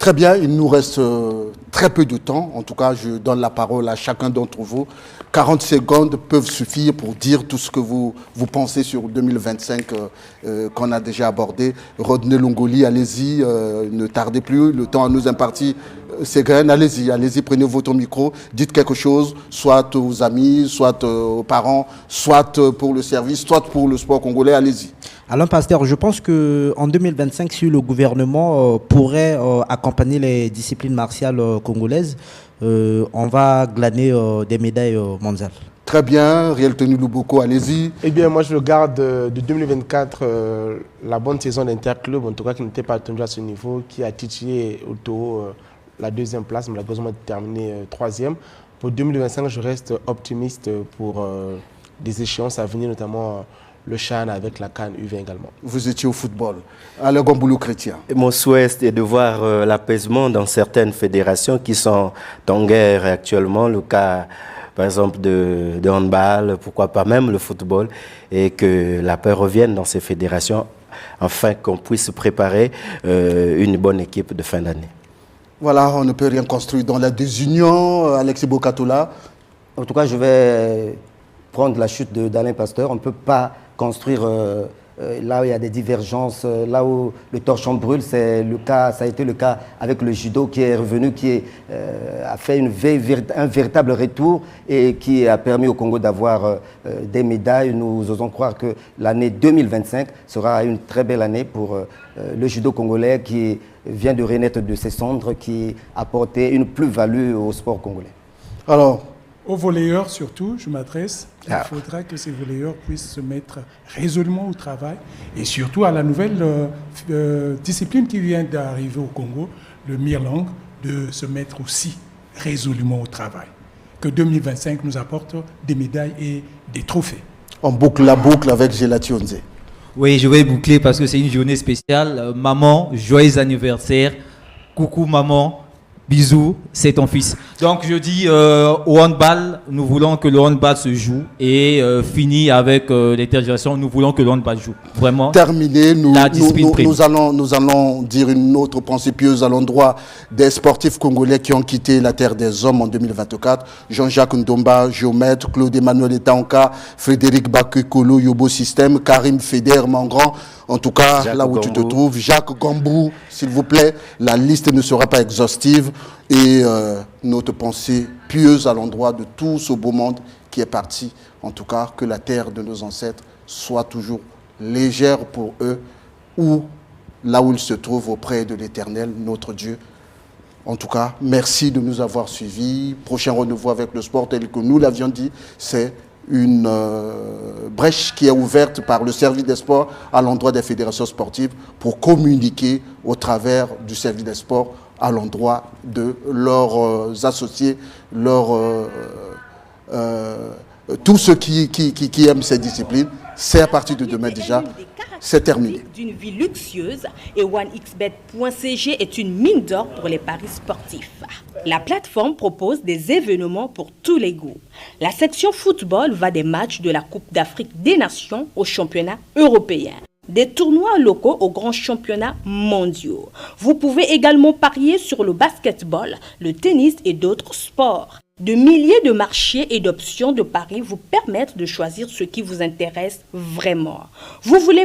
Très bien, il nous reste très peu de temps. En tout cas, je donne la parole à chacun d'entre vous. 40 secondes peuvent suffire pour dire tout ce que vous pensez sur 2025 qu'on a déjà abordé. Rodney Longoli, allez-y, ne tardez plus, le temps à nous imparti. Ségren, allez-y, prenez votre micro, dites quelque chose, soit aux amis, soit aux parents, soit pour le service, soit pour le sport congolais, allez-y. Alors, pasteur, je pense qu'en 2025, si le gouvernement pourrait accompagner les disciplines martiales congolaises, on va glaner des médailles mondiales. Très bien, Riel Tenu Luboko, allez-y. Eh bien, moi, je regarde de 2024 la bonne saison d'Interclub, en tout cas qui n'était pas attendu à ce niveau, qui a titillé au Taureau la deuxième place, malheureusement terminé troisième. Pour 2025, je reste optimiste pour des échéances à venir, notamment le CHAN avec la CAN U20 également. Vous étiez au football. Alain Gomboulou Chrétien. Mon souhait est de voir l'apaisement dans certaines fédérations qui sont en guerre actuellement. Le cas, par exemple, de handball, pourquoi pas même le football, et que la paix revienne dans ces fédérations afin qu'on puisse préparer une bonne équipe de fin d'année. Voilà, on ne peut rien construire dans la désunion. Alexis Bokatola. En tout cas, je vais prendre la chute d'Alain Pasteur. On ne peut pas construire là où il y a des divergences, là où le torchon brûle. C'est le cas, ça a été le cas avec le judo qui est revenu, a fait un véritable retour et qui a permis au Congo d'avoir des médailles. Nous osons croire que l'année 2025 sera une très belle année pour le judo congolais qui vient de renaître de ses cendres, qui a apporté une plus-value au sport congolais. Alors, aux volleyeurs surtout, je m'adresse. Il faudra que ces volleyeurs puissent se mettre résolument au travail et surtout à la nouvelle discipline qui vient d'arriver au Congo, le Mirlang, de se mettre aussi résolument au travail. Que 2025 nous apporte des médailles et des trophées. On boucle la boucle avec Gelati Onze. Oui, je vais boucler parce que c'est une journée spéciale. Maman, joyeux anniversaire. Coucou maman. Bisous, c'est ton fils. Donc je dis au handball, nous voulons que le handball se joue et fini avec les tergiversations, nous voulons que le handball joue. Vraiment. Terminé, nous allons dire une autre pensée pieuse à l'endroit des sportifs congolais qui ont quitté la terre des hommes en 2024. Jean-Jacques Ndomba, géomètre, Claude Emmanuel Etanka, Frédéric Bakukolo, Yobo Système, Karim Feder Mangran. En tout cas, Jacques là où Gambou. Tu te trouves, Jacques Gambou, s'il vous plaît, la liste ne sera pas exhaustive. Et notre pensée pieuse à l'endroit de tout ce beau monde qui est parti. En tout cas, que la terre de nos ancêtres soit toujours légère pour eux, ou là où ils se trouvent auprès de l'Éternel, notre Dieu. En tout cas, merci de nous avoir suivis. Prochain renouveau avec le sport, tel que nous l'avions dit, c'est une brèche qui est ouverte par le service des sports à l'endroit des fédérations sportives pour communiquer au travers du service des sports à l'endroit de leurs associés, tous ceux qui aiment ces disciplines. C'est à partir de demain déjà, c'est terminé. D'une vie luxueuse et OneXBet.cg est une mine d'or pour les paris sportifs. La plateforme propose des événements pour tous les goûts. La section football va des matchs de la Coupe d'Afrique des Nations au championnat européen. Des tournois locaux aux grands championnats mondiaux. Vous pouvez également parier sur le basketball, le tennis et d'autres sports. De milliers de marchés et d'options de paris vous permettent de choisir ce qui vous intéresse vraiment. Vous voulez